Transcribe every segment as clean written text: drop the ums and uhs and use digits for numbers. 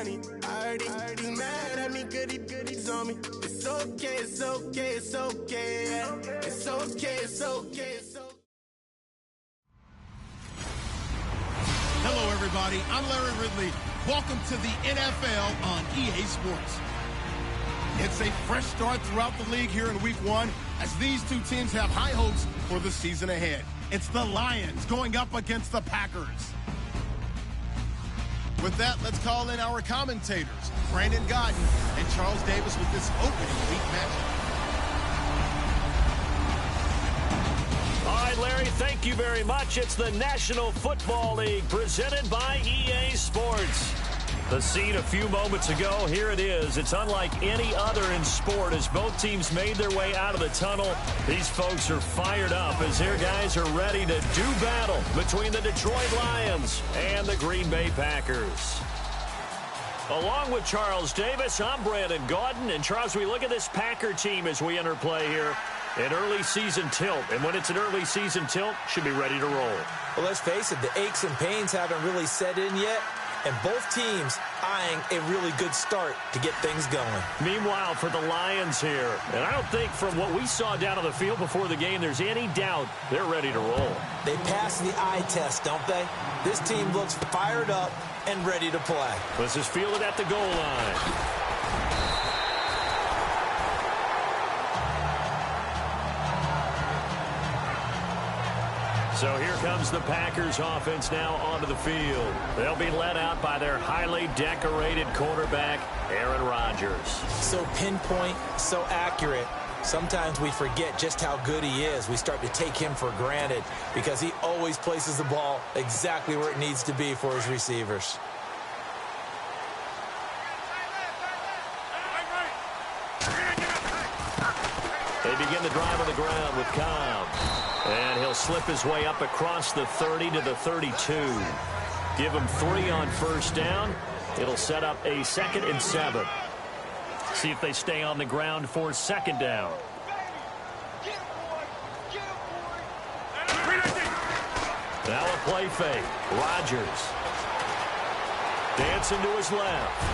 money. I heard he's mad at me, goodies on me. It's okay, it's okay, it's okay, yeah. It's okay, it's okay, it's okay. Hello, everybody. I'm Larry Ridley. Welcome to the NFL on EA Sports. It's a fresh start throughout the league here in Week 1 as these two teams have high hopes for the season ahead. It's the Lions going up against the Packers. With that, let's call in our commentators, Brandon Godden and Charles Davis, with this opening week matchup. All right, Larry, thank you very much. It's the National Football League presented by EA Sports. The scene a few moments ago, here it is. It's unlike any other in sport as both teams made their way out of the tunnel. These folks are fired up as their guys are ready to do battle between the Detroit Lions and the Green Bay Packers. Along with Charles Davis, I'm Brandon Gaudin. And Charles, we look at this Packer team as we enter play here. An early season tilt. And when it's an early season tilt, should be ready to roll. Well, let's face it, the aches and pains haven't really set in yet. And both teams eyeing a really good start to get things going. Meanwhile, for the Lions here, and I don't think from what we saw down on the field before the game, there's any doubt they're ready to roll. They pass the eye test, don't they? This team looks fired up and ready to play. This is fielded at the goal line. So here comes the Packers offense now onto the field. They'll be led out by their highly decorated quarterback, Aaron Rodgers. So pinpoint, so accurate. Sometimes we forget just how good he is. We start to take him for granted because he always places the ball exactly where it needs to be for his receivers. They begin the drive on the ground with Cobb. And he'll slip his way up across the 30 to the 32. Give him 3 on first down. It'll set up a 2nd and 7. See if they stay on the ground for 2nd down. Now a play fake. Rodgers. Dancing to his left.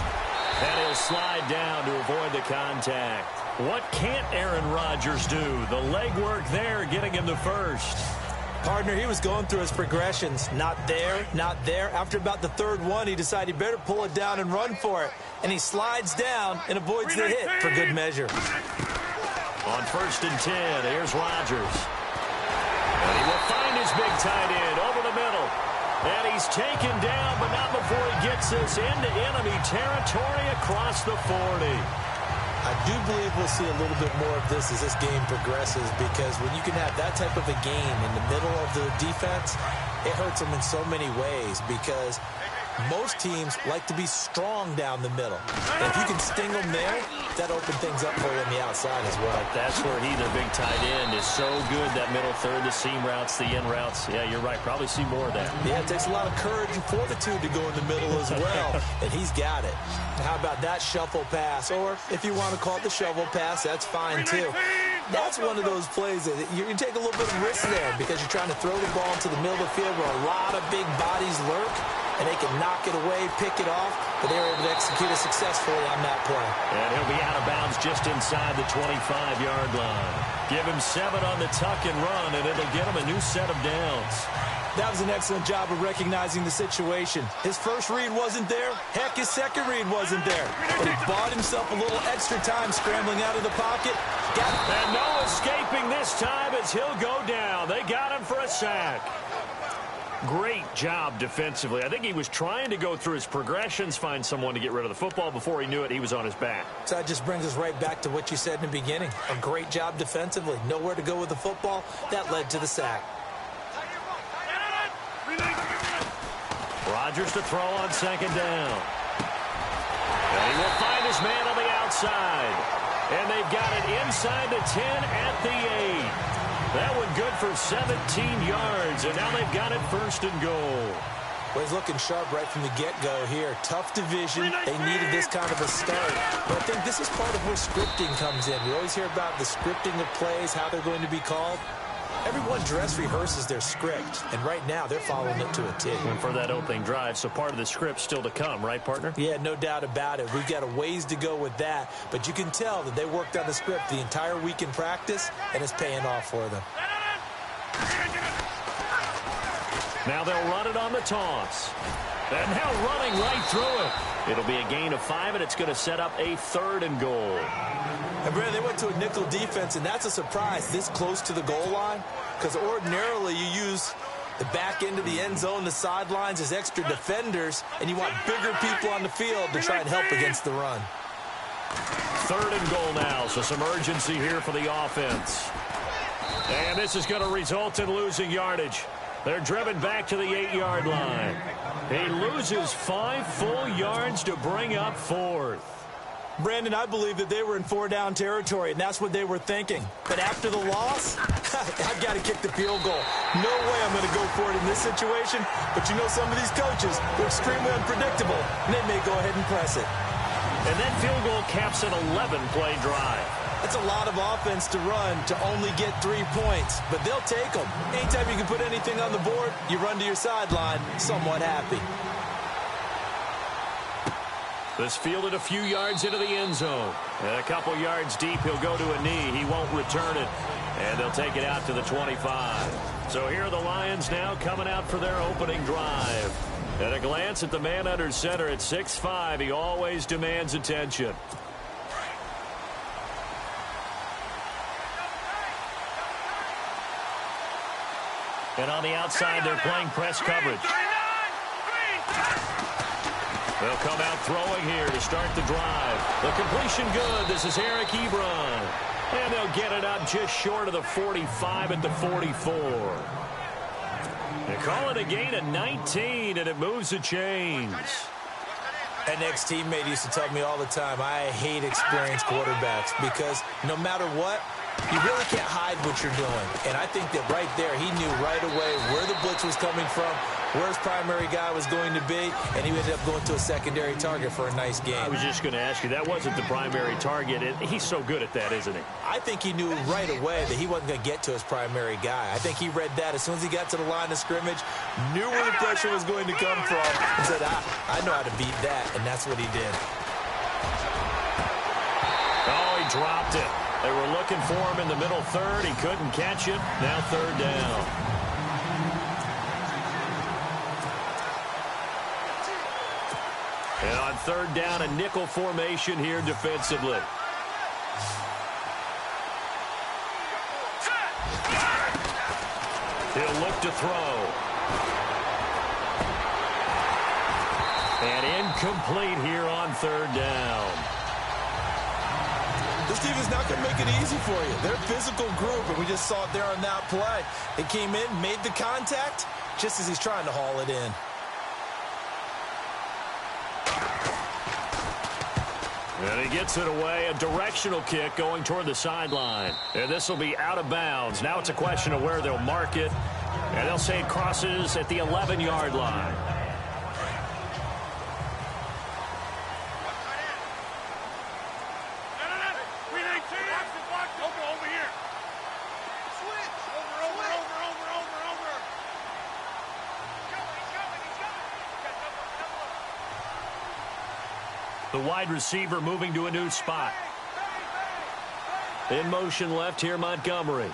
And he'll slide down to avoid the contact. What can't Aaron Rodgers do? The legwork there getting him the first. Partner, he was going through his progressions. Not there, not there. After about the 3rd one, he decided he better pull it down and run for it. And he slides down and avoids the hit for good measure. On 1st and 10, here's Rodgers. And he will find his big tight end over the middle. And he's taken down, but not before he gets this into enemy territory across the 40. I do believe we'll see a little bit more of this as this game progresses, because when you can have that type of a game in the middle of the defense, it hurts them in so many ways, because most teams like to be strong down the middle. And if you can sting them there, that opens things up for you on the outside as well. But that's where he, their big tight end, is so good, that middle third, the seam routes, the in routes. Yeah, you're right. Probably see more of that. Yeah, it takes a lot of courage and fortitude to go in the middle as well, and he's got it. How about that shuffle pass? Or if you want to call it the shovel pass, that's fine too. That's one of those plays that you can take a little bit of risk there, because you're trying to throw the ball into the middle of the field where a lot of big bodies lurk, and they can knock it away, pick it off, but they were able to execute it successfully on that play. And he'll be out of bounds just inside the 25-yard line. Give him 7 on the tuck and run, and it'll get him a new set of downs. That was an excellent job of recognizing the situation. His first read wasn't there. Heck, his second read wasn't there. But he bought himself a little extra time scrambling out of the pocket. Got it. And no escaping this time as he'll go down. They got him for a sack. Great job defensively. I think he was trying to go through his progressions, find someone to get rid of the football. Before he knew it, he was on his back. So that just brings us right back to what you said in the beginning. A great job defensively. Nowhere to go with the football. That led to the sack. Rodgers to throw on 2nd down. And he will find his man on the outside. And they've got it inside the 10 at the 8. That one good for 17 yards, and now they've got it 1st and goal. Well, he's looking sharp right from the get-go here. Tough division. They needed this kind of a start. But I think this is part of where scripting comes in. We always hear about the scripting of plays, how they're going to be called. Everyone dress rehearses their script, and right now they're following it to a T. And for that opening drive, so part of the script still to come, right, partner? Yeah, no doubt about it. We've got a ways to go with that, but you can tell that they worked on the script the entire week in practice, and it's paying off for them. Now they'll run it on the toss. And now running right through it. It'll be a gain of 5, and it's going to set up a 3rd and goal. And Brad, they went to a nickel defense, and that's a surprise this close to the goal line, because ordinarily you use the back end of the end zone, the sidelines as extra defenders, and you want bigger people on the field to try and help against the run. 3rd and goal now, so some urgency here for the offense. And this is going to result in losing yardage. They're driven back to the 8-yard line. He loses 5 full yards to bring up 4th. Brandon, I believe that they were in 4-down territory, and that's what they were thinking. But after the loss, I've got to kick the field goal. No way I'm going to go for it in this situation, but you know some of these coaches, they're extremely unpredictable, and they may go ahead and press it. And that field goal caps an 11-play drive. That's a lot of offense to run to only get 3 points, but they'll take them. Anytime you can put anything on the board, you run to your sideline somewhat happy. This fielded a few yards into the end zone. And a couple yards deep, he'll go to a knee. He won't return it. And they'll take it out to the 25. So here are the Lions now coming out for their opening drive. At a glance at the man under center at 6'5", he always demands attention. And on the outside, they're playing press coverage. They'll come out throwing here to start the drive. The completion good. This is Eric Ebron. And they'll get it up just short of the 45 at the 44. They call it a gain of 19, and it moves the chains. An ex-teammate used to tell me all the time, I hate experienced quarterbacks because no matter what, you really can't hide what you're doing. And I think that right there, he knew right away where the blitz was coming from, where his primary guy was going to be, and he ended up going to a secondary target for a nice game. I was just going to ask you, that wasn't the primary target. He's so good at that, isn't he? I think he knew right away that he wasn't going to get to his primary guy. I think he read that as soon as he got to the line of scrimmage, knew where the pressure was going to come from, and said, I know how to beat that, and that's what he did. Oh, he dropped it. They were looking for him in the middle third. He couldn't catch it. Now 3rd down. And on 3rd down, a nickel formation here defensively. He'll look to throw. And incomplete here on 3rd down. This team is not going to make it easy for you. They're a physical group, and we just saw it there on that play. They came in, made the contact, just as he's trying to haul it in. And he gets it away, a directional kick going toward the sideline. And this will be out of bounds. Now it's a question of where they'll mark it. And they'll say it crosses at the 11-yard line. The wide receiver moving to a new spot. In motion left here, Montgomery.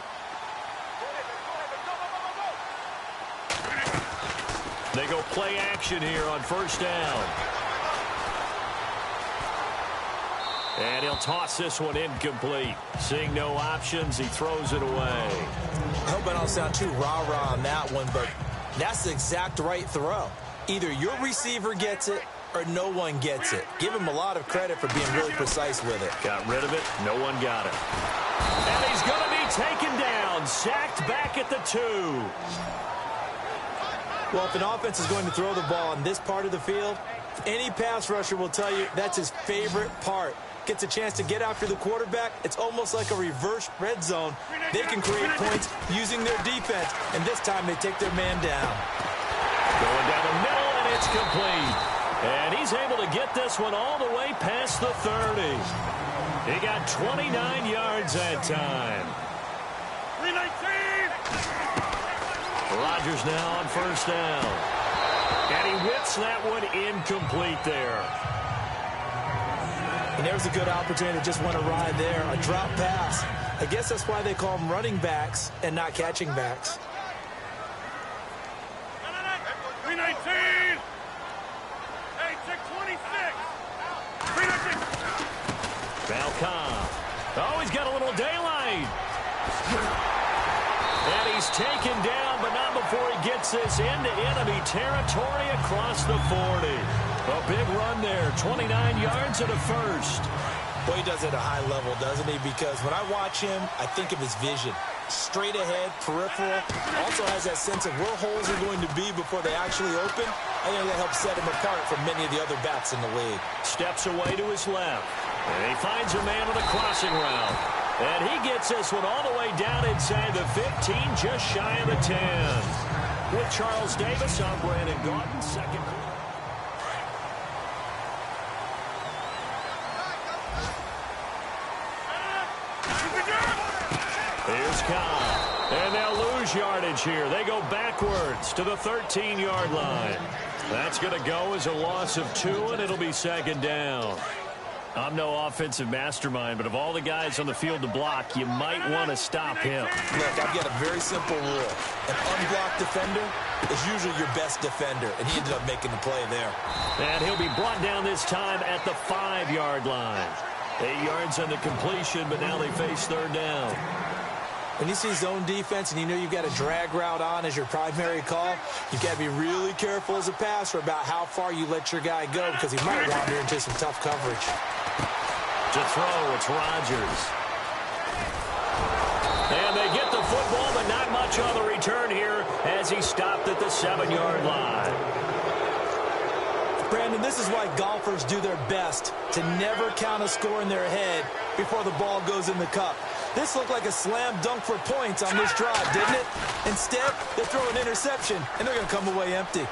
They go play action here on 1st down. And he'll toss this one incomplete. Seeing no options, he throws it away. I hope I don't sound too rah-rah on that one, but that's the exact right throw. Either your receiver gets it or no one gets it. Give him a lot of credit for being really precise with it. Got rid of it. No one got it. And he's going to be taken down. Sacked back at the 2. Well, if an offense is going to throw the ball on this part of the field, any pass rusher will tell you that's his favorite part. Gets a chance to get after the quarterback. It's almost like a reverse red zone. They can create points using their defense, and this time they take their man down. Going down the middle, and it's complete. And he's able to get this one all the way past the 30. He got 29 yards that time. Rodgers now on first down. And he whips that one incomplete there. And there's a good opportunity to just want to ride there. A drop pass. I guess that's why they call them running backs and not catching backs. 319. Hey, check 26. 319. Falcon. Oh, he's got a little daylight. And he's taken down, but not before he gets this into enemy territory across the 40. A big run there, 29 yards and a first. Well, he does it at a high level, doesn't he? Because when I watch him, I think of his vision. Straight ahead, peripheral. Also has that sense of where holes are going to be before they actually open. I think that helps set him apart from many of the other backs in the league. Steps away to his left. And he finds a man with a crossing route. And he gets this one all the way down inside the 15, just shy of the 10. With Charles Davis, I'm Brandon Gaudin, second. Here's Cobb. And they'll lose yardage here. They go backwards to the 13-yard line. That's going to go as a loss of 2, and it'll be second down. I'm no offensive mastermind, but of all the guys on the field to block, you might want to stop him. Look, I've got a very simple rule. An unblocked defender is usually your best defender, and he ended up making the play there. And he'll be brought down this time at the 5-yard line. 8 yards on the completion, but now they face third down. When you see zone defense and you know you've got a drag route on as your primary call, you've got to be really careful as a passer about how far you let your guy go because he might wander into some tough coverage. To throw, it's Rodgers. And they get the football, but not much on the return here as he stopped at the 7-yard line. Brandon, this is why golfers do their best to never count a score in their head before the ball goes in the cup. This looked like a slam dunk for points on this drive, didn't it? Instead, they throw an interception, and they're going to come away empty.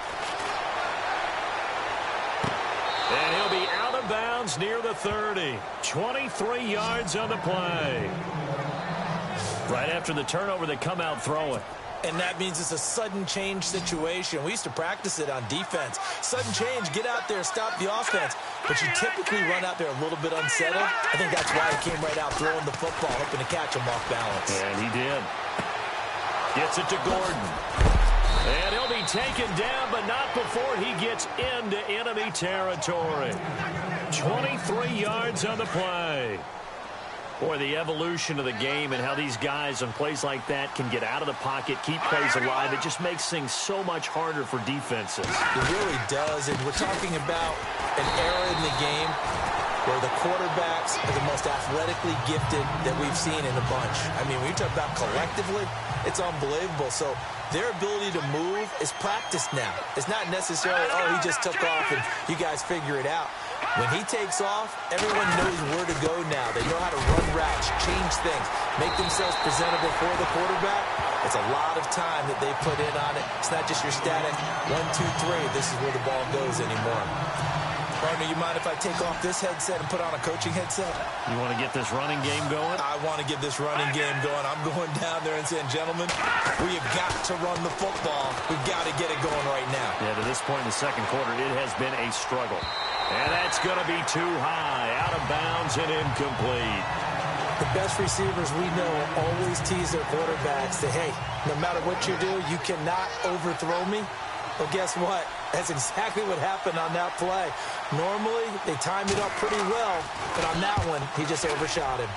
And he'll be out of bounds near the 30. 23 yards on the play. Right after the turnover, they come out throwing. And that means it's a sudden change situation. We used to practice it on defense. Sudden change, get out there, stop the offense. But you typically run out there a little bit unsettled. I think that's why he came right out throwing the football, hoping to catch him off balance. And he did. Gets it to Gordon. And he'll be taken down, but not before he gets into enemy territory. 23 yards on the play. Boy, the evolution of the game and how these guys on plays like that can get out of the pocket, keep plays alive, it just makes things so much harder for defenses. It really does, and we're talking about an era in the game where the quarterbacks are the most athletically gifted that we've seen in a bunch. I mean, when you talk about collectively, it's unbelievable. So their ability to move is practiced now. It's not necessarily, oh, he just took off and you guys figure it out. When he takes off, everyone knows where to go now. They know how to run routes, change things, make themselves presentable for the quarterback. It's a lot of time that they put in on it. It's not just your static 1, 2, 3. This is where the ball goes anymore. Partner, you mind if I take off this headset and put on a coaching headset? You want to get this running game going? I want to get this running game going. I'm going down there and saying, gentlemen, we have got to run the football. We've got to get it going right now. Yeah, to this point in the second quarter, it has been a struggle. And that's going to be too high, out of bounds and incomplete. The best receivers we know always tease their quarterbacks that, hey, no matter what you do, you cannot overthrow me. Well, guess what? That's exactly what happened on that play. Normally, they timed it up pretty well, but on that one, he just overshot him.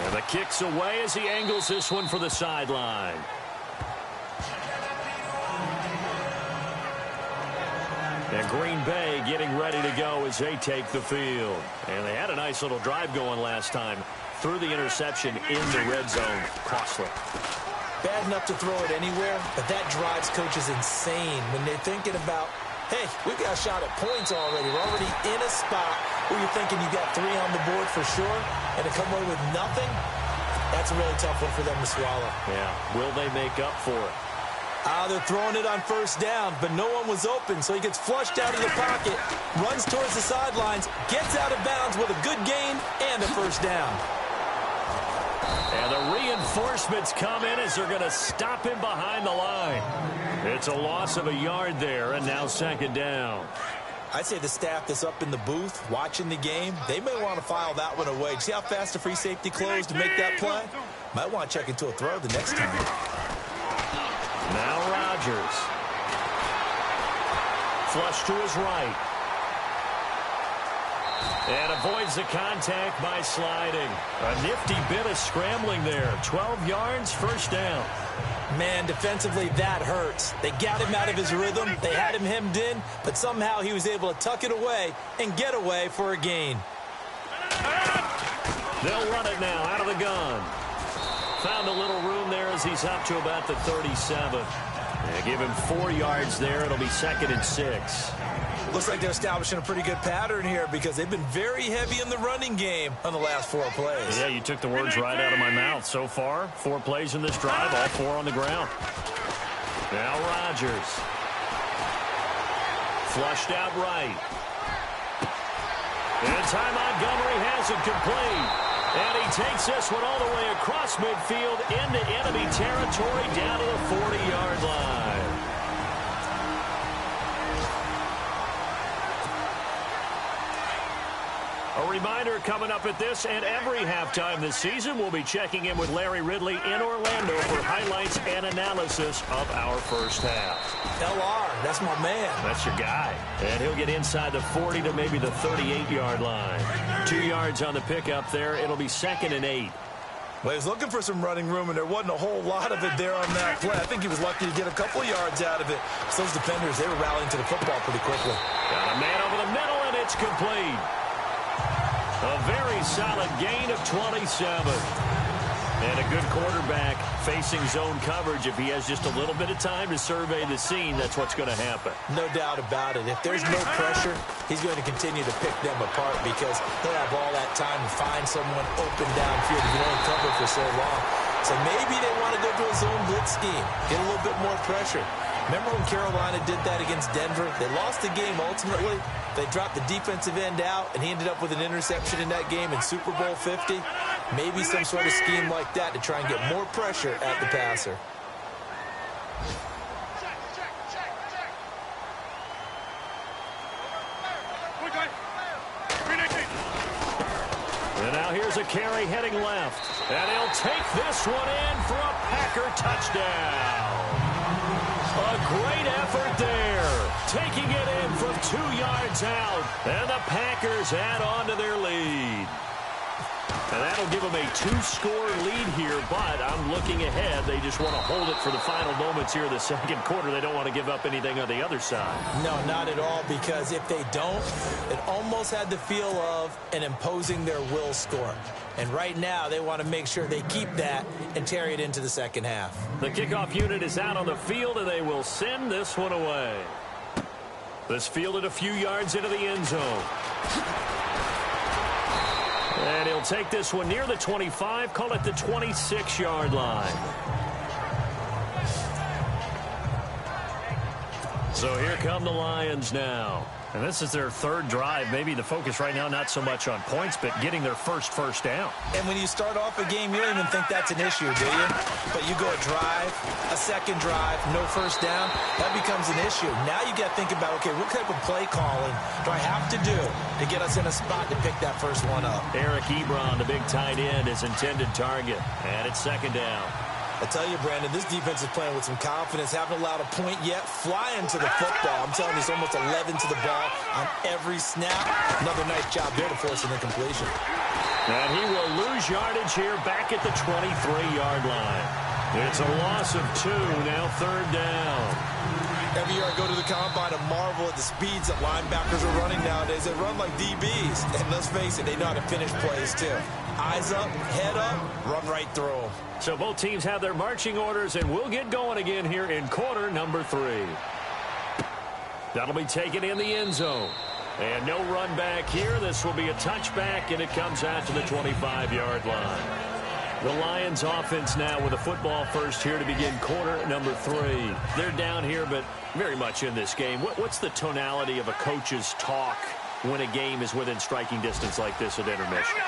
And the kick's away as he angles this one for the sideline. And Green Bay getting ready to go as they take the field. And they had a nice little drive going last time. Threw the interception in the red zone. Costly. Bad enough to throw it anywhere, but that drives coaches insane when they're thinking about, hey, we've got a shot at points already. We're already in a spot where you're thinking you got 3 on the board for sure, and to come away with nothing, that's a really tough one for them to swallow. Yeah, will they make up for it? They're throwing it on first down, but no one was open, so he gets flushed out of the pocket, runs towards the sidelines, gets out of bounds with a good gain and a first down. And the reinforcements come in as they're going to stop him behind the line. It's a loss of a yard there, and now second down. I'd say the staff that's up in the booth watching the game, they may want to file that one away. See how fast the free safety closed to make that play? Might want to check into a throw the next time. Now Rodgers. Flush to his right. And avoids the contact by sliding. A nifty bit of scrambling there. 12 yards, first down. Man, defensively, that hurts. They got him out of his rhythm. They had him hemmed in, but somehow he was able to tuck it away and get away for a gain. They'll run it now out of the gun. Found a little room there as he's up to about the 37. They give him 4 yards there. It'll be 2nd and 6. Looks like they're establishing a pretty good pattern here because they've been very heavy in the running game on the last 4 plays. Yeah, you took the words right out of my mouth. So far, 4 plays in this drive, all 4 on the ground. Now Rodgers. Flushed out right. And Ty Montgomery has it complete. And he takes this one all the way across midfield into enemy territory down to the 40-yard line. A reminder coming up at this and every halftime this season, we'll be checking in with Larry Ridley in Orlando for highlights and analysis of our first half. LR, that's my man. That's your guy. And he'll get inside the 40 to maybe the 38-yard line. 2 yards on the pickup there. It'll be 2nd and 8. Well, he was looking for some running room, and there wasn't a whole lot of it there on that play. I think he was lucky to get a couple yards out of it. So those defenders, they were rallying to the football pretty quickly. Got a man over the middle, and it's complete. A very solid gain of 27. And a good quarterback facing zone coverage. If he has just a little bit of time to survey the scene, that's what's going to happen. No doubt about it. If there's no pressure, he's going to continue to pick them apart because he'll have all that time to find someone open downfield. He can only cover for so long. So maybe they want to go to a zone blitz scheme, get a little bit more pressure. Remember when Carolina did that against Denver? They lost the game ultimately. They dropped the defensive end out, and he ended up with an interception in that game in Super Bowl 50. Maybe some sort of scheme like that to try and get more pressure at the passer. And now here's a carry heading left. And he'll take this one in for a Packer touchdown. A great effort there. Taking it in from 2 yards out. And the Packers add on to their lead. And that'll give them a 2-score lead here, but I'm looking ahead. They just want to hold it for the final moments here of the second quarter. They don't want to give up anything on the other side. No, not at all, because if they don't, it almost had the feel of an imposing their will score. And right now, they want to make sure they keep that and carry it into the second half. The kickoff unit is out on the field, and they will send this one away. This fielded a few yards into the end zone. And he'll take this one near the 25, call it the 26-yard line. So here come the Lions now. And this is their 3rd drive. Maybe the focus right now not so much on points, but getting their first down. And when you start off a game, you don't even think that's an issue, do you? But you go a drive, a second drive, no first down, that becomes an issue. Now you got to think about, okay, what type of play calling do I have to do to get us in a spot to pick that first one up? Eric Ebron, the big tight end, is intended target. And it's 2nd down. I tell you, Brandon, this defense is playing with some confidence. Haven't allowed a point yet. Flying to the football. I'm telling you, it's almost 11 to the ball on every snap. Another nice job there to force an incompletion. And he will lose yardage here back at the 23-yard line. It's a loss of 2, now 3rd down. Every year I go to the combine and marvel at the speeds that linebackers are running nowadays. They run like DBs. And let's face it, they know how to finish plays too. Eyes up, head up, run right through them. So both teams have their marching orders, and we'll get going again here in quarter number 3. That'll be taken in the end zone. And no run back here. This will be a touchback, and it comes out to the 25-yard line. The Lions offense now with a football first here to begin quarter number 3. They're down here, but very much in this game. What's the tonality of a coach's talk when a game is within striking distance like this at intermission?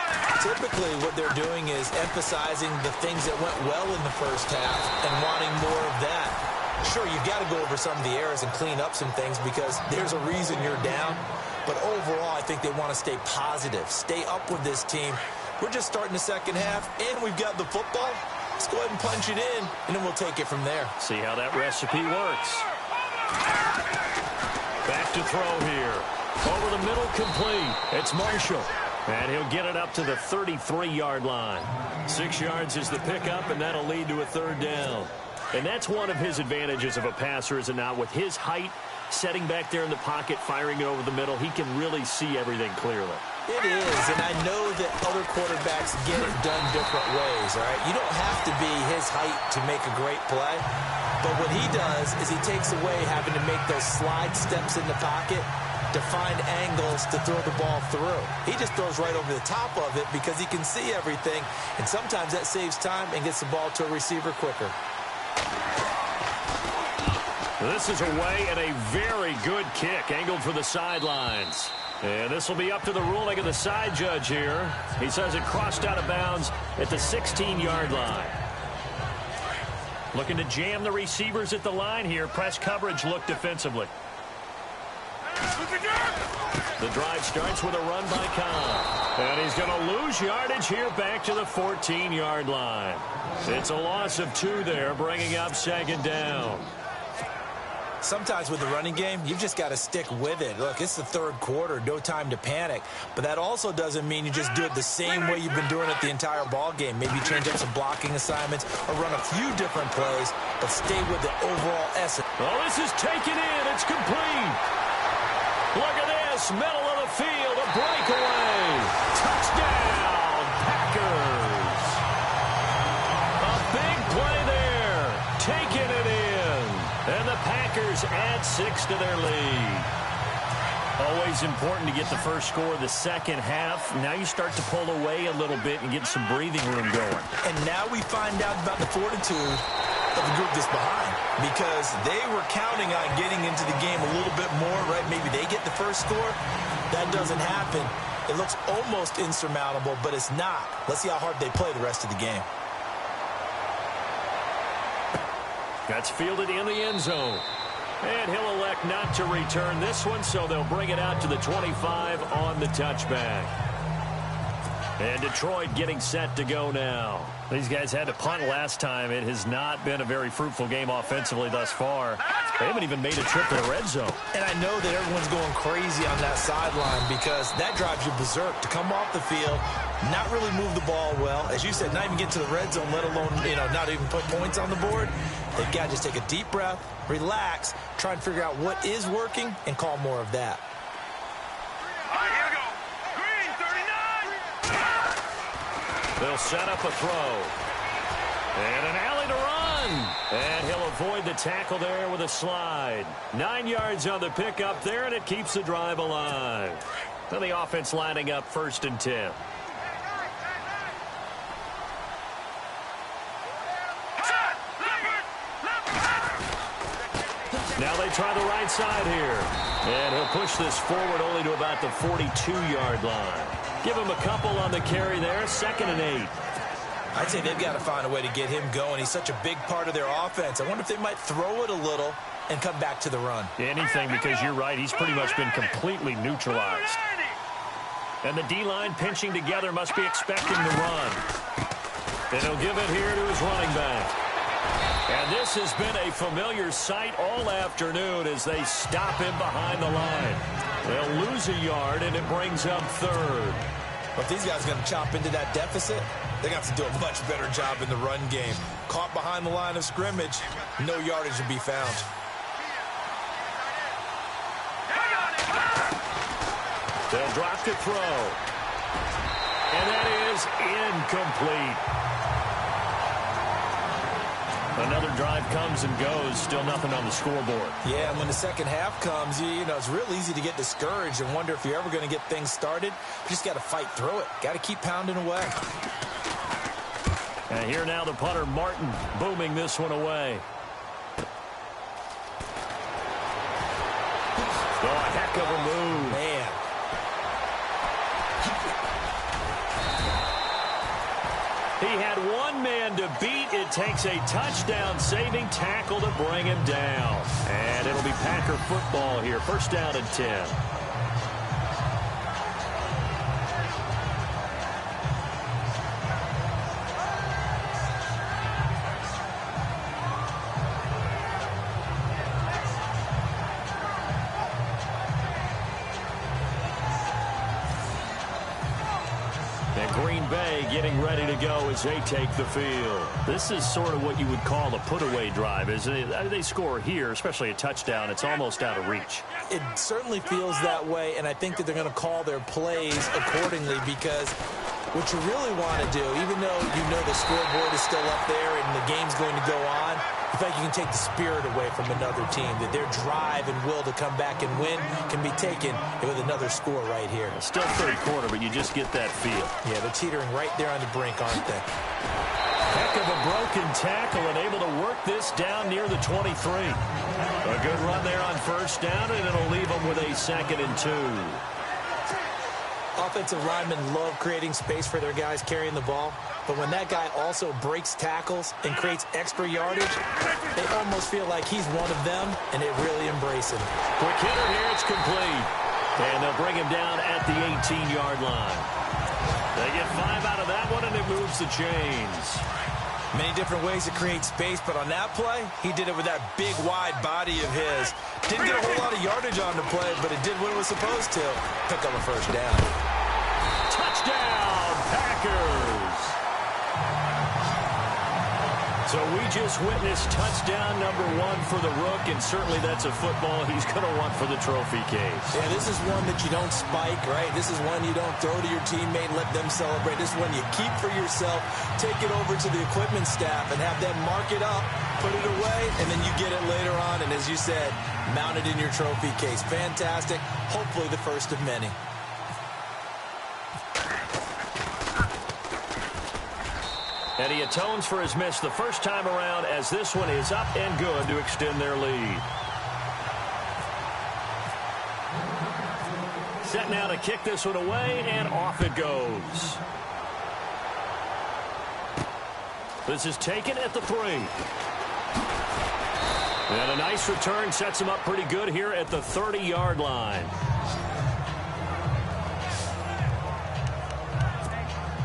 Typically, what they're doing is emphasizing the things that went well in the first half and wanting more of that. Sure, you've got to go over some of the errors and clean up some things because there's a reason you're down. But overall, I think they want to stay positive, stay up with this team. We're just starting the second half, and we've got the football. Let's go ahead and punch it in, and then we'll take it from there. See how that recipe works. Back to throw here. Over the middle, complete. It's Marshall. And he'll get it up to the 33-yard line. 6 yards is the pickup, and that'll lead to a third down. And that's one of his advantages of a passer, is it not? With his height, setting back there in the pocket, firing it over the middle, he can really see everything clearly. It is, and I know that other quarterbacks get it done different ways, all right? You don't have to be his height to make a great play, but what he does is he takes away having to make those slide steps in the pocket to find angles to throw the ball through. He just throws right over the top of it because he can see everything, and sometimes that saves time and gets the ball to a receiver quicker. This is away and a very good kick, angled for the sidelines. And this will be up to the ruling of the side judge here. He says it crossed out of bounds at the 16-yard line. Looking to jam the receivers at the line here. Press coverage look defensively. The drive starts with a run by Cobb. And he's going to lose yardage here back to the 14-yard line. It's a loss of 2 there, bringing up second down. Sometimes with the running game, you've just got to stick with it. Look, it's the third quarter, no time to panic. But that also doesn't mean you just do it the same way you've been doing it the entire ball game. Maybe change up some blocking assignments or run a few different plays, but stay with the overall essence. Oh, this is taken in. It's complete. Look at this. Middle of the field, a breakaway. Touchdown, Packers. A big play there. Taking it in. And the Packers add 6 to their lead. Always important to get the first score of the second half. Now you start to pull away a little bit and get some breathing room going. And now we find out about the fortitude of the group that's behind, because they were counting on getting into the game a little bit more, right? Maybe they get the first score. That doesn't happen. It looks almost insurmountable, but it's not. Let's see how hard they play the rest of the game. That's fielded in the end zone. And he'll elect not to return this one, so they'll bring it out to the 25 on the touchback. And Detroit getting set to go now. These guys had to punt last time. It has not been a very fruitful game offensively thus far. They haven't even made a trip to the red zone. And I know that everyone's going crazy on that sideline because that drives you berserk to come off the field, not really move the ball well. As you said, not even get to the red zone, let alone, not even put points on the board. They've got to just take a deep breath, relax, try and figure out what is working, and call more of that. All right, here we go. Green, 39. They'll set up a throw. And an alley to run. And he'll avoid the tackle there with a slide. 9 yards on the pickup there, and it keeps the drive alive. Then the offense lining up 1st and 10. Now they try the right side here. And he'll push this forward only to about the 42-yard line. Give him a couple on the carry there. 2nd and 8. I'd say they've got to find a way to get him going. He's such a big part of their offense. I wonder if they might throw it a little and come back to the run. Anything, because you're right. He's pretty much been completely neutralized. And the D-line pinching together, must be expecting the run. And he'll give it here to his running back. And this has been a familiar sight all afternoon as they stop him behind the line. They'll lose a yard, and it brings up 3rd. But if these guys are going to chop into that deficit, they're going to have to do a much better job in the run game. Caught behind the line of scrimmage, no yardage to be found. They'll drop to throw. And that is incomplete. Another drive comes and goes. Still nothing on the scoreboard. Yeah, and when the second half comes, it's real easy to get discouraged and wonder if you're ever going to get things started. You just got to fight through it. Got to keep pounding away. And here now the punter, Martin, booming this one away. Oh, a heck of a move. Man, He had one man to beat. It takes a touchdown-saving tackle to bring him down. And it'll be Packer football here. First down and 10. Green Bay getting ready to go as they take the field. This is sort of what you would call a put-away drive. As they score here, especially a touchdown, it's almost out of reach. It certainly feels that way, and I think that they're going to call their plays accordingly, because what you really want to do, even though you know the scoreboard is still up there and the game's going to go on, I feel like you can take the spirit away from another team, that their drive and will to come back and win can be taken with another score right here. Still third quarter, but you just get that feel. Yeah, they're teetering right there on the brink, aren't they? Heck of a broken tackle and able to work this down near the 23. A good run there on first down, and it'll leave them with a 2nd and 2. Offensive linemen love creating space for their guys carrying the ball, but when that guy also breaks tackles and creates extra yardage, they almost feel like he's one of them, and they really embrace him. Quick hitter here, it's complete. And they'll bring him down at the 18-yard line. They get 5 out of that one, and it moves the chains. Many different ways to create space, but on that play, he did it with that big, wide body of his. Didn't get a whole lot of yardage on the play, but it did what it was supposed to. Pick up a first down. Touchdown, Packers! So we just witnessed touchdown number 1 for the Rook, and certainly that's a football he's going to want for the trophy case. Yeah, this is one that you don't spike, right? This is one you don't throw to your teammate and let them celebrate. This is one you keep for yourself, take it over to the equipment staff and have them mark it up, put it away, and then you get it later on, and as you said, mount it in your trophy case. Fantastic. Hopefully the first of many. And he atones for his miss the first time around, as this one is up and good to extend their lead. Set now to kick this one away, and off it goes. This is taken at the 3. And a nice return sets him up pretty good here at the 30-yard line.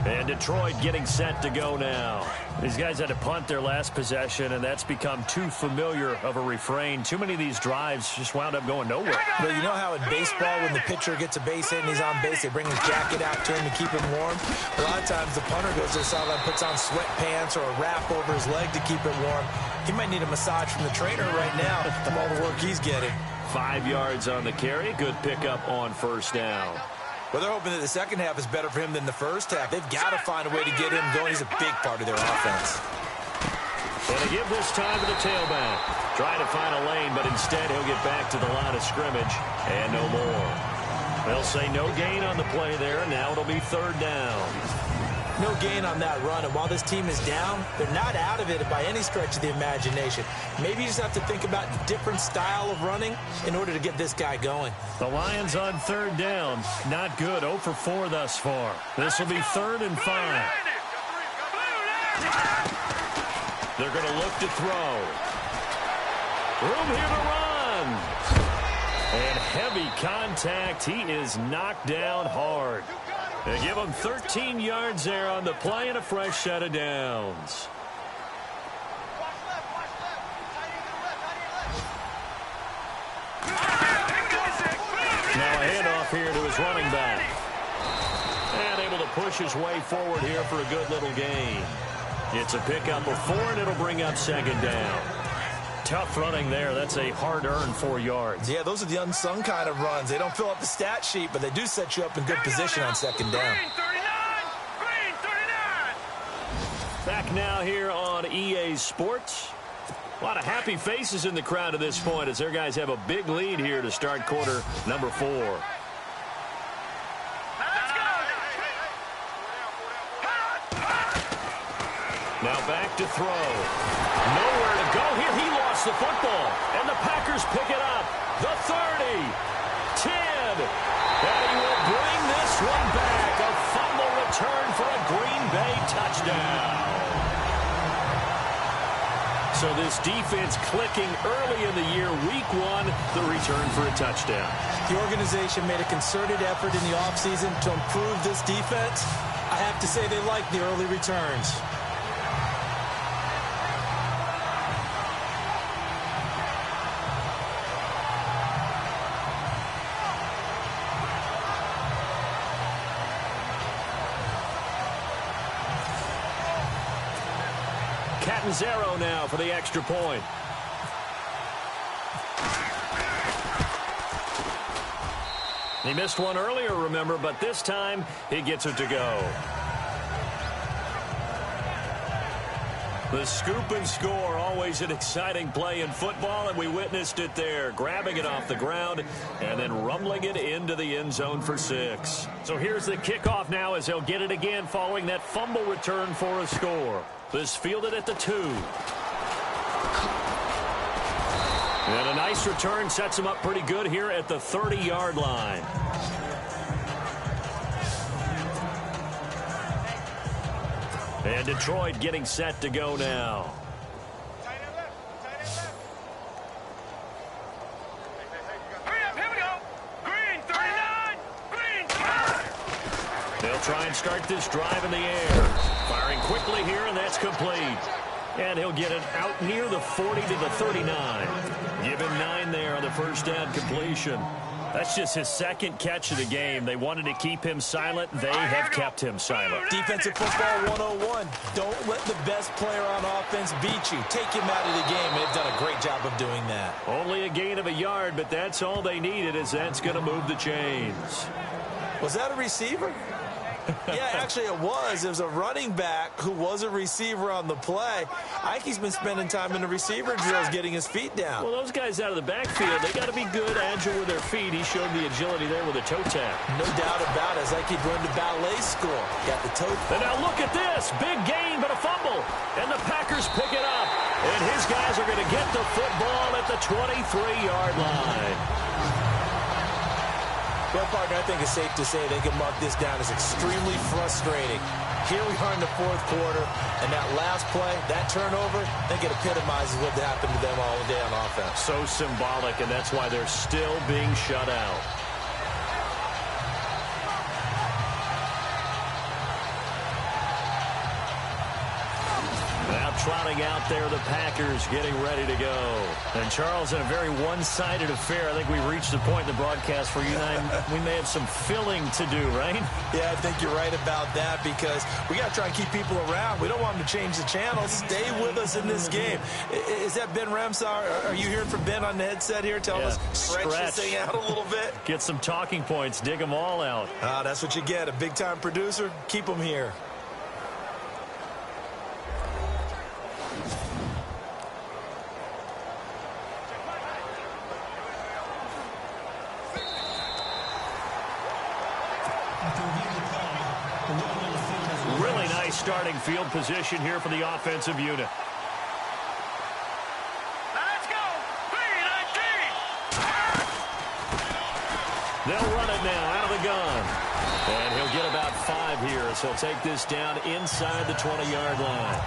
And Detroit getting set to go now. These guys had to punt their last possession, and that's become too familiar of a refrain. Too many of these drives just wound up going nowhere. But you know how in baseball, when the pitcher gets a base hit and he's on base, they bring his jacket out to him to keep him warm? A lot of times the punter goes to the sideline, puts on sweatpants or a wrap over his leg to keep it warm. He might need a massage from the trainer right now from all the work he's getting. 5 yards on the carry. Good pickup on first down. Well, they're hoping that the second half is better for him than the first half. They've got to find a way to get him going. He's a big part of their offense. And they give this time to the tailback. Trying to find a lane, but instead he'll get back to the line of scrimmage and no more. They'll say no gain on the play there. Now it'll be 3rd down. No gain on that run, and while this team is down, they're not out of it by any stretch of the imagination. Maybe you just have to think about a different style of running in order to get this guy going. The Lions on 3rd down. Not good. 0 for 4 thus far. This will be 3rd and 5. They're going to look to throw. Room here to run. And heavy contact. He is knocked down hard. They give him 13 yards there on the play and a fresh set of downs. Now a handoff here to his running back. And able to push his way forward here for a good little gain. It's a pickup of 4, and it'll bring up 2nd down. Tough running there. That's a hard-earned 4 yards. Yeah, those are the unsung kind of runs. They don't fill up the stat sheet, but they do set you up in good position on 2nd down. Back now here on EA Sports. A lot of happy faces in the crowd at this point as their guys have a big lead here to start quarter number 4. Now back to throw. Nowhere to go here. He lost the football. And the Packers pick it up. The 30. 10. And he will bring this one back. A fumble return for a Green Bay touchdown. So this defense clicking early in the year, week one, the return for a touchdown. The organization made a concerted effort in the offseason to improve this defense. I have to say they like the early returns. Catanzaro now for the extra point. He missed one earlier, remember, but this time he gets it to go. The scoop and score, always an exciting play in football, and we witnessed it there, grabbing it off the ground and then rumbling it into the end zone for 6. So here's the kickoff now as they'll get it again following that fumble return for a score. This fielded at the 2. And a nice return sets him up pretty good here at the 30-yard line. And Detroit getting set to go now. Hurry up, here we go. Green, 39. Green, 39. They'll try and start this drive in the air. Firing quickly here, and that's complete. And he'll get it out near the 40 to the 39. Give him 9 there on the first down completion. That's just his second catch of the game. They wanted to keep him silent. They have kept him silent. Defensive football 101. Don't let the best player on offense beat you. Take him out of the game. They've done a great job of doing that. Only a gain of a yard, but that's all they needed, as that's going to move the chains. Was that a receiver? Yeah, actually it was. It was a running back who was a receiver on the play. I think he's been spending time in the receiver drills getting his feet down. Well, those guys out of the backfield, they got to be good, agile with their feet. He showed the agility there with a toe tap. No doubt about it. It's like he'd run to ballet school. Got the toe tap. And now look at this. Big gain, but a fumble. And the Packers pick it up. And his guys are going to get the football at the 23-yard line. Well, partner, I think it's safe to say they can mark this down as extremely frustrating. Here we are in the fourth quarter, and that last play, that turnover, I think it epitomizes what happened to them all day on offense. So symbolic, and that's why they're still being shut out. Now trotting out there, the Packers getting ready to go. And Charles, in a very one-sided affair, I think we've reached the point in the broadcast where you and I, we may have some filling to do, right? Yeah, I think you're right about that because we got to try and keep people around. We don't want them to change the channel. Stay with us in this game. Is that Ben Ramsar? Are you hearing from Ben on the headset here telling us stretch this thing out a little bit? Get some talking points. Dig them all out. That's what you get. A big-time producer. Keep them here. Really nice starting field position here for the offensive unit. Let's go. Green, 19. They'll run it now out of the gun. And he'll get about 5 here, so he'll take this down inside the 20-yard line.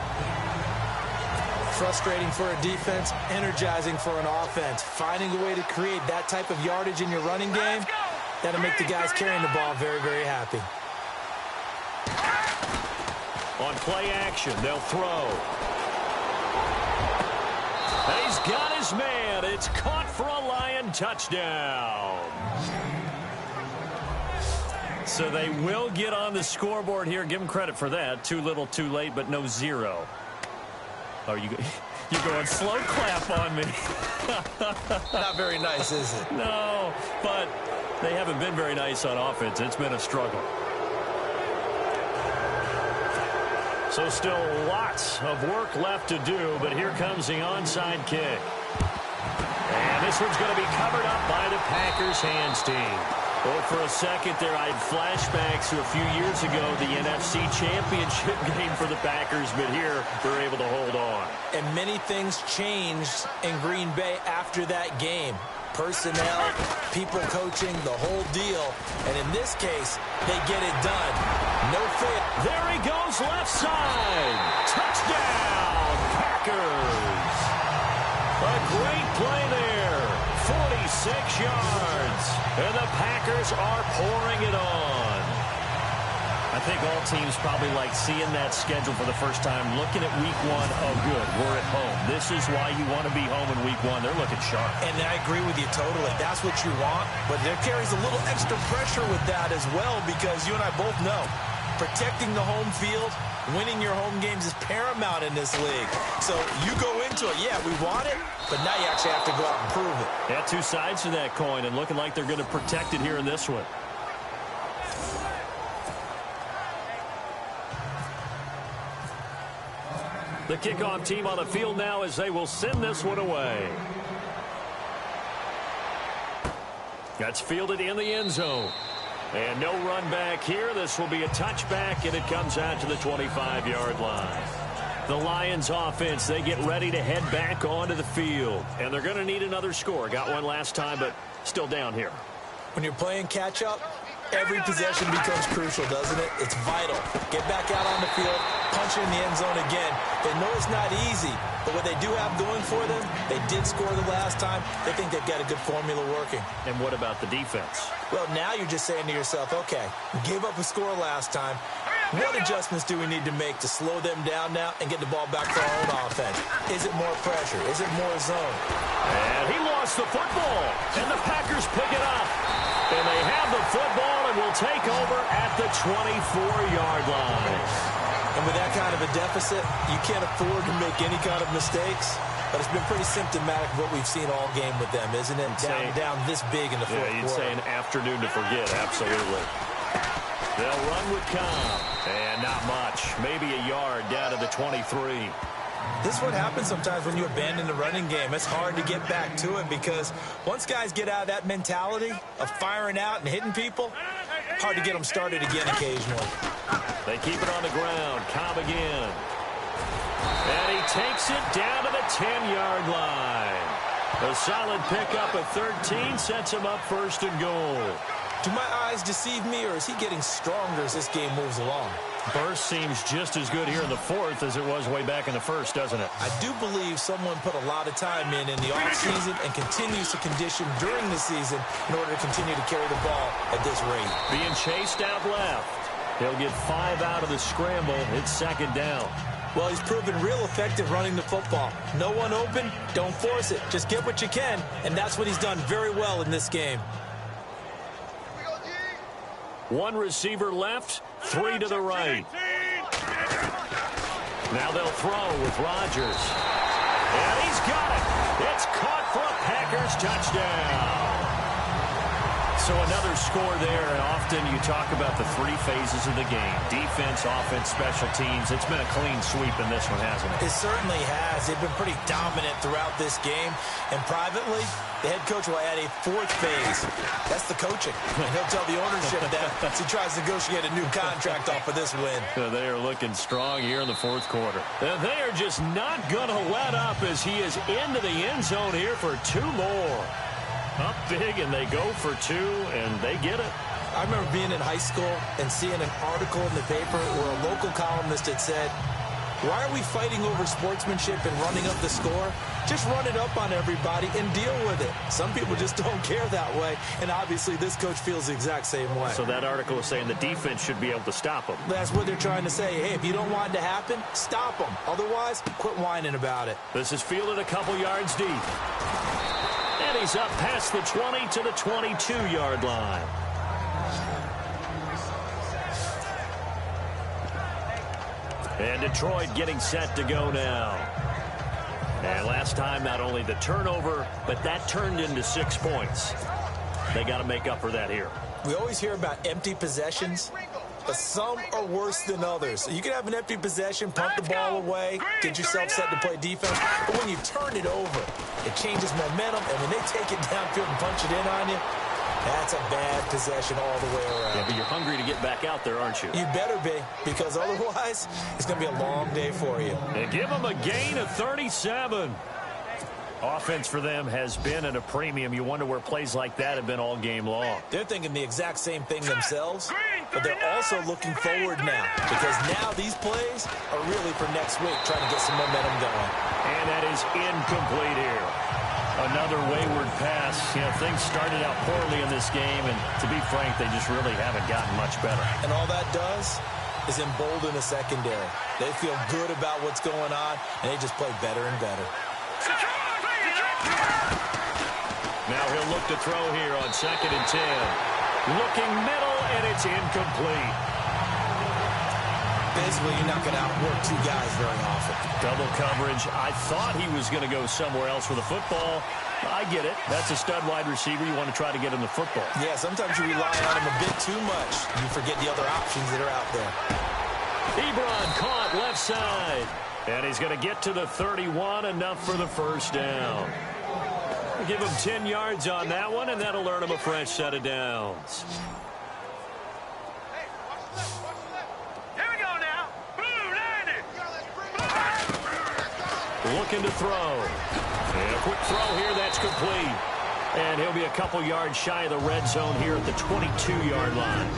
Frustrating for a defense, energizing for an offense. Finding a way to create that type of yardage in your running game, that'll make the guys carrying the ball very, very happy. On play action, they'll throw. And he's got his man. It's caught for a Lion touchdown. So they will get on the scoreboard here. Give them credit for that. Too little, too late, but no 0. Oh, you're going slow clap on me. Not very nice, is it? No, but they haven't been very nice on offense. It's been a struggle. So still lots of work left to do, but here comes the onside kick. And this one's going to be covered up by the Packers hands team. Well, for a second there, I had flashbacks to a few years ago, the NFC Championship game for the Packers, but here they're able to hold on. And many things changed in Green Bay after that game. Personnel, people coaching, the whole deal. And in this case, they get it done. No fail. There he goes left side. Touchdown, Packers. A great play there. 46 yards. And the Packers are pouring it on. I think all teams probably like seeing that schedule for the first time, looking at week one. Oh, good, we're at home. This is why you want to be home in week one. They're looking sharp. And I agree with you totally. That's what you want. But there carries a little extra pressure with that as well, because you and I both know protecting the home field, winning your home games is paramount in this league. So you go into it, yeah, we want it, but now you actually have to go out and prove it. Yeah, two sides to that coin, and looking like they're going to protect it here in this one. The kickoff team on the field now as they will send this one away. That's fielded in the end zone. And no run back here. This will be a touchback, and it comes out to the 25-yard line. The Lions offense, they get ready to head back onto the field. And they're going to need another score. Got one last time, but still down here. When you're playing catch-up, every possession becomes crucial, doesn't it? It's vital. Get back out on the field, punch it in the end zone again. They know it's not easy, but what they do have going for them, they did score the last time. They think they've got a good formula working. And what about the defense? Well, now you're just saying to yourself, okay, we gave up a score last time. What adjustments do we need to make to slow them down now and get the ball back for our own offense? Is it more pressure? Is it more zone? And he lost the football, and the Packers pick it up. And they have the football and will take over at the 24-yard line. And with that kind of a deficit, you can't afford to make any kind of mistakes. But it's been pretty symptomatic of what we've seen all game with them, isn't it? Down this big in the fourth quarter. Yeah, you'd say an afternoon to forget, absolutely. They'll run with Cobb. And not much. Maybe a yard down to the 23. This is what happens sometimes when you abandon the running game. It's hard to get back to it because once guys get out of that mentality of firing out and hitting people, hard to get them started again occasionally. They keep it on the ground. Cobb again. And he takes it down to the 10-yard line. A solid pickup of 13 sets him up first and goal. Do my eyes deceive me, or is he getting stronger as this game moves along? Burst seems just as good here in the fourth as it was way back in the first, doesn't it? I do believe someone put a lot of time in the offseason and continues to condition during the season in order to continue to carry the ball at this rate. Being chased out left. He'll get 5 out of the scramble. It's second down. Well, he's proven real effective running the football. No one open, don't force it. Just get what you can, and that's what he's done very well in this game. One receiver left, 3 to the right. Now they'll throw with Rodgers. And he's got it. It's caught for a Packers touchdown. So another score there, and often you talk about the 3 phases of the game. Defense, offense, special teams. It's been a clean sweep in this one, hasn't it? It certainly has. They've been pretty dominant throughout this game. And privately, the head coach will add a 4th phase. That's the coaching. And he'll tell the ownership that as he tries to negotiate a new contract off of this win. So they are looking strong here in the fourth quarter. And they are just not going to let up as he is into the end zone here for 2 more. Up big, and they go for 2, and they get it. I remember being in high school and seeing an article in the paper where a local columnist had said, why are we fighting over sportsmanship and running up the score? Just run it up on everybody and deal with it. Some people just don't care that way, and obviously this coach feels the exact same way. So that article is saying the defense should be able to stop them. That's what they're trying to say. Hey, if you don't want it to happen, stop them. Otherwise, quit whining about it. This is fielded a couple yards deep. And he's up past the 20 to the 22-yard line. And Detroit getting set to go now. And last time, not only the turnover, but that turned into 6 points. They got to make up for that here. We always hear about empty possessions, but some are worse than others. So you can have an empty possession, pump the ball away, get yourself set to play defense. But when you turn it over, it changes momentum. And when they take it downfield and punch it in on you, that's a bad possession all the way around. Yeah, but you're hungry to get back out there, aren't you? You better be, because otherwise, it's going to be a long day for you. And give them a gain of 37. Offense for them has been at a premium. You wonder where plays like that have been all game long. They're thinking the exact same thing themselves, but they're also looking forward now, because now these plays are really for next week, trying to get some momentum going. And that is incomplete here. Another wayward pass. You know, things started out poorly in this game, and to be frank, they just really haven't gotten much better. And all that does is embolden the secondary. They feel good about what's going on, and they just play better and better. Now he'll look to throw here on 2nd and 10. Looking middle, and it's incomplete. Basically, you're not going to outwork two guys very often. Double coverage. I thought he was going to go somewhere else with the football. I get it. That's a stud wide receiver. You want to try to get him the football. Yeah, sometimes you rely on him a bit too much. You forget the other options that are out there. Ebron caught left side. And he's going to get to the 31, enough for the first down. Give him 10 yards on that one, and that'll earn him a fresh set of downs. Looking to throw. And a quick throw here, that's complete. And he'll be a couple yards shy of the red zone here at the 22-yard line.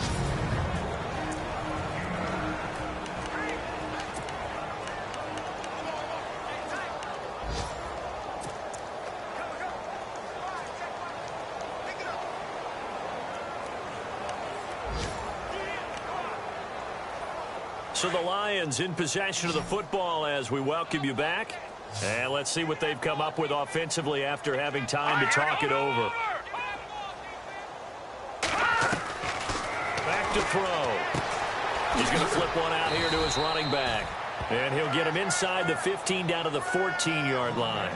So the Lions in possession of the football as we welcome you back. And let's see what they've come up with offensively after having time to talk it over. Back to throw. He's going to flip one out here to his running back. And he'll get him inside the 15 down to the 14-yard line.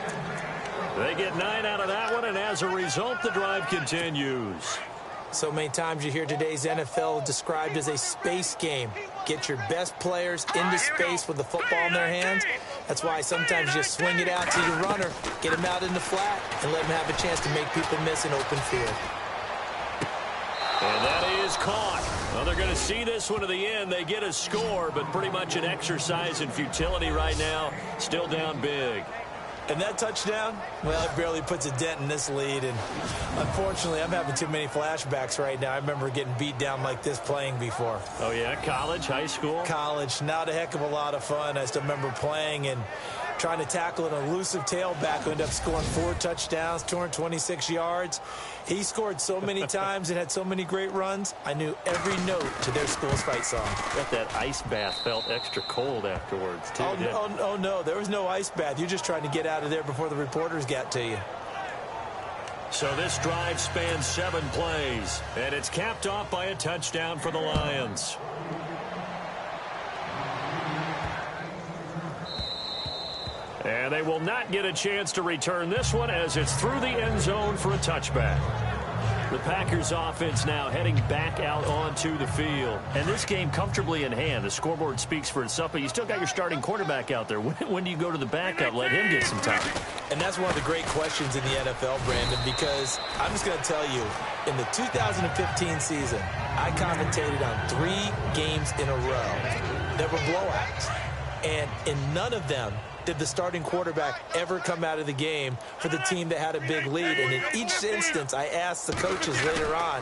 They get 9 out of that one, and as a result, the drive continues. So many times you hear today's NFL described as a space game. Get your best players into space with the football in their hands. That's why sometimes you just swing it out to your runner, get him out in the flat, and let him have a chance to make people miss an open field. And that is caught. Well, they're going to see this one to the end. They get a score, but pretty much an exercise in futility right now. Still down big. And that touchdown, well, it barely puts a dent in this lead. And unfortunately, I'm having too many flashbacks right now. I remember getting beat down like this playing before. Oh, yeah? College, high school? College. Not a heck of a lot of fun. I still remember playing and trying to tackle an elusive tailback who ended up scoring 4 touchdowns, 226 yards. He scored so many times and had so many great runs, I knew every note to their school's fight song. Bet that ice bath felt extra cold afterwards, too. Oh, no, there was no ice bath. You're just trying to get out of there before the reporters got to you. So this drive spans 7 plays, and it's capped off by a touchdown for the Lions. And they will not get a chance to return this one as it's through the end zone for a touchback. The Packers offense now heading back out onto the field. And this game comfortably in hand. The scoreboard speaks for itself, but you still got your starting quarterback out there. When do you go to the backup? Let him get some time. And that's one of the great questions in the NFL, Brandon, because I'm just going to tell you, in the 2015 season, I commentated on 3 games in a row that were blowouts. And in none of them did the starting quarterback ever come out of the game for the team that had a big lead. And in each instance, I asked the coaches later on,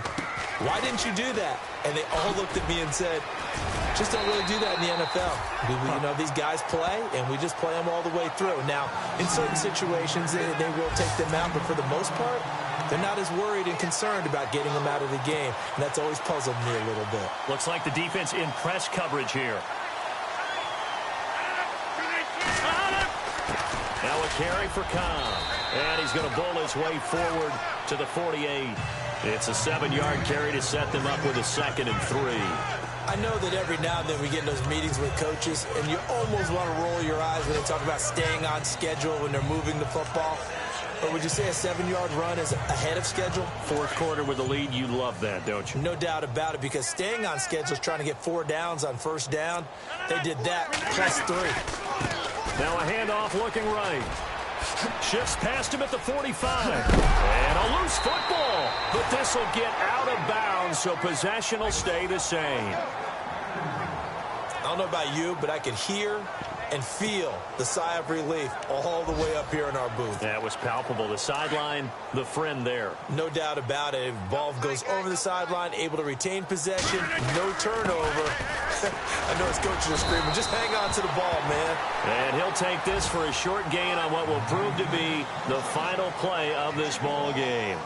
why didn't you do that? And they all looked at me and said, just don't really do that in the NFL. You know, these guys play, and we just play them all the way through. Now, in certain situations, they will take them out, but for the most part, they're not as worried and concerned about getting them out of the game. And that's always puzzled me a little bit. Looks like the defense in press coverage here. Now a carry for Cobb. And he's going to bowl his way forward to the 48. It's a 7-yard carry to set them up with a 2nd and 3. I know that every now and then we get in those meetings with coaches, and you almost want to roll your eyes when they talk about staying on schedule when they're moving the football. But would you say a 7-yard run is ahead of schedule? 4th quarter with the lead, you love that, don't you? No doubt about it, because staying on schedule is trying to get 4 downs on first down. They did that plus 3. Now a handoff looking right. Shifts past him at the 45. And a loose football. But this will get out of bounds, so possession will stay the same. I don't know about you, but I could hear and feel the sigh of relief all the way up here in our booth. That was palpable. The sideline, the friend there. No doubt about it. Ball goes over the sideline, able to retain possession, no turnover. I know his coaches are screaming, just hang on to the ball, man. And he'll take this for a short gain on what will prove to be the final play of this ball game.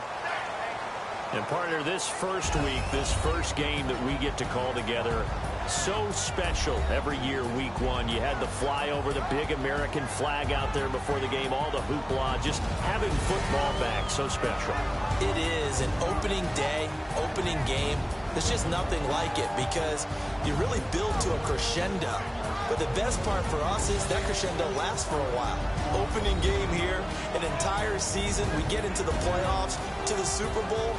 And partner, this first week, this first game that we get to call together, so special every year, week one. You had the flyover, the big American flag out there before the game, all the hoopla, just having football back, so special. It is an opening day, opening game. There's just nothing like it because you really build to a crescendo. But the best part for us is that crescendo lasts for a while. Opening game here, an entire season. We get into the playoffs, to the Super Bowl.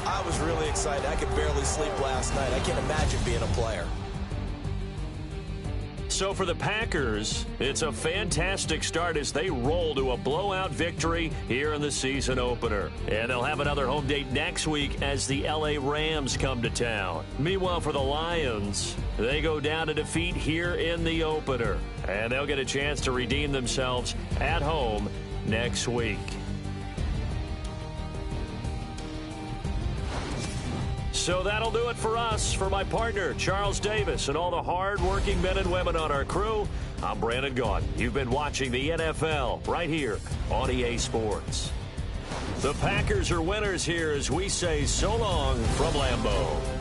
I was really excited. I could barely sleep last night. I can't imagine being a player. So for the Packers, it's a fantastic start as they roll to a blowout victory here in the season opener. And they'll have another home date next week as the LA Rams come to town. Meanwhile, for the Lions, they go down to defeat here in the opener. And they'll get a chance to redeem themselves at home next week. So that'll do it for us. For my partner, Charles Davis, and all the hard-working men and women on our crew, I'm Brandon Gaudin. You've been watching the NFL right here on EA Sports. The Packers are winners here as we say so long from Lambeau.